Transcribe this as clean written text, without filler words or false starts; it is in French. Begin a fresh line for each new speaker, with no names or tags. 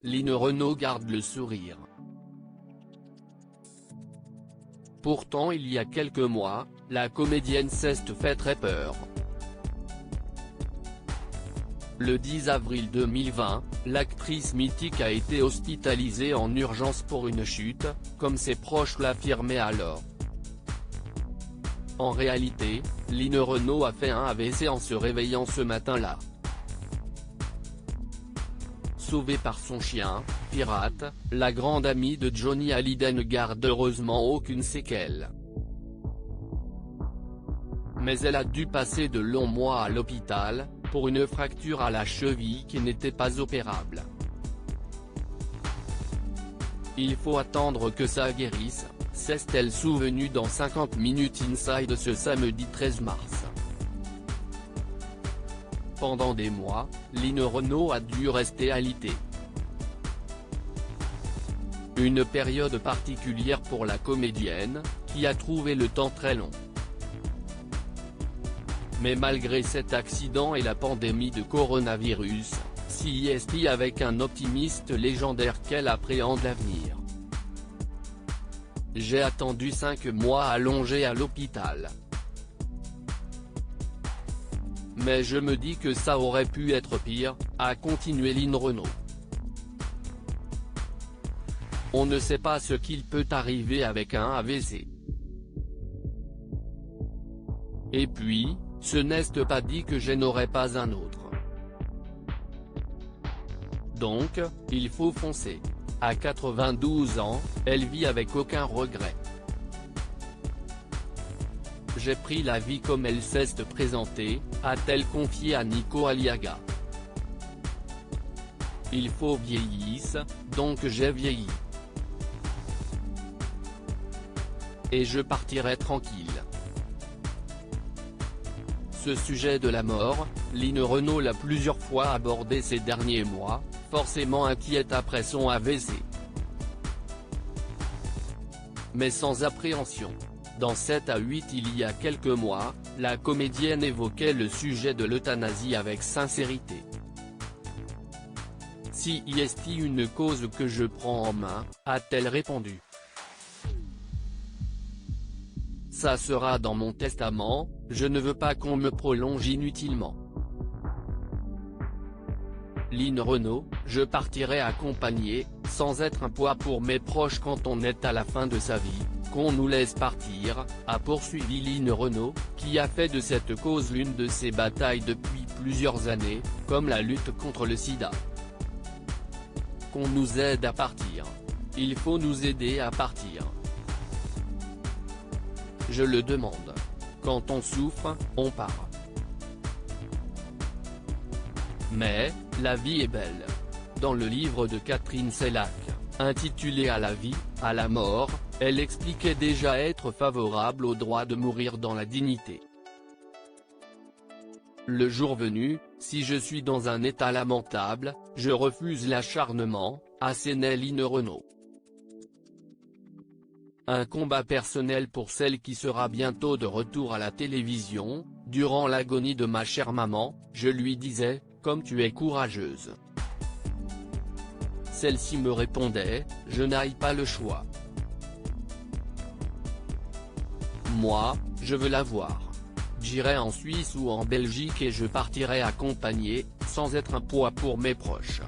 Line Renaud garde le sourire. Pourtant il y a quelques mois, la comédienne s'est fait très peur. Le 10 avril 2020, l'actrice mythique a été hospitalisée en urgence pour une chute, comme ses proches l'affirmaient alors. En réalité, Line Renaud a fait un AVC en se réveillant ce matin-là. Sauvée par son chien, Pirate, la grande amie de Johnny Hallyday ne garde heureusement aucune séquelle. Mais elle a dû passer de longs mois à l'hôpital, pour une fracture à la cheville qui n'était pas opérable. Il faut attendre que ça guérisse, s'est-elle souvenue dans 50 Minutes Inside ce samedi 13 mars. Pendant des mois, Line Renaud a dû rester alitée. Une période particulière pour la comédienne, qui a trouvé le temps très long. Mais malgré cet accident et la pandémie de coronavirus, CIST avec un optimiste légendaire qu'elle appréhende l'avenir. J'ai attendu 5 mois allongé à l'hôpital. Mais je me dis que ça aurait pu être pire, a continué Line Renaud. On ne sait pas ce qu'il peut arriver avec un AVC. Et puis, ce n'est pas dit que je n'aurai pas un autre. Donc, il faut foncer. À 92 ans, elle vit avec aucun regret. J'ai pris la vie comme elle s'est présentée, a-t-elle confié à Nico Aliaga. Il faut vieillir, donc j'ai vieilli. Et je partirai tranquille. Ce sujet de la mort, Line Renaud l'a plusieurs fois abordé ces derniers mois, forcément inquiète après son AVC. Mais sans appréhension. Dans 7 à 8 il y a quelques mois, la comédienne évoquait le sujet de l'euthanasie avec sincérité. Si est une cause que je prends en main, a-t-elle répondu. Ça sera dans mon testament, je ne veux pas qu'on me prolonge inutilement. Line Renaud, je partirai accompagné, sans être un poids pour mes proches quand on est à la fin de sa vie, qu'on nous laisse partir, a poursuivi Line Renaud, qui a fait de cette cause l'une de ses batailles depuis plusieurs années, comme la lutte contre le sida. Qu'on nous aide à partir. Il faut nous aider à partir. Je le demande. Quand on souffre, on part. Mais, la vie est belle. Dans le livre de Catherine Sellac, intitulé À la vie, à la mort, elle expliquait déjà être favorable au droit de mourir dans la dignité. Le jour venu, si je suis dans un état lamentable, je refuse l'acharnement, assénait Line Renaud. Un combat personnel pour celle qui sera bientôt de retour à la télévision. Durant l'agonie de ma chère maman, je lui disais, comme tu es courageuse. Celle-ci me répondait, je n'aille pas le choix. Moi, je veux la voir. J'irai en Suisse ou en Belgique et je partirai accompagné, sans être un poids pour mes proches.